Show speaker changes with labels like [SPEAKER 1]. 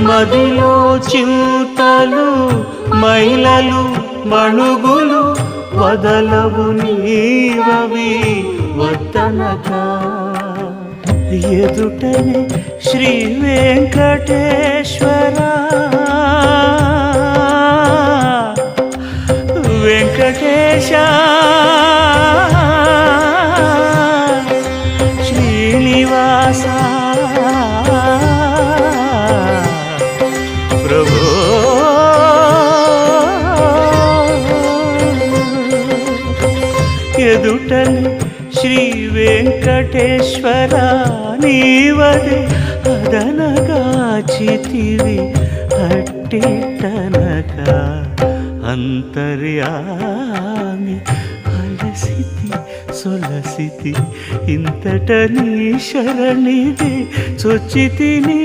[SPEAKER 1] మదిలో చింతలు మైలలు మణుగులు వదలవు నీవవి వద్దనక ఎదుటనే శ్రీ వెంకటేశ్వర వెంకటేశ శ్రీనివాస ప్రభు ఎదుటనే శ్రీ వెంకటేశ్వర నీవదే అదనగాచితివి అట్టిటనక అంతర్యామి అలసితి సొలసితి ఇంతట నీ శరణిదే చొచ్చితిని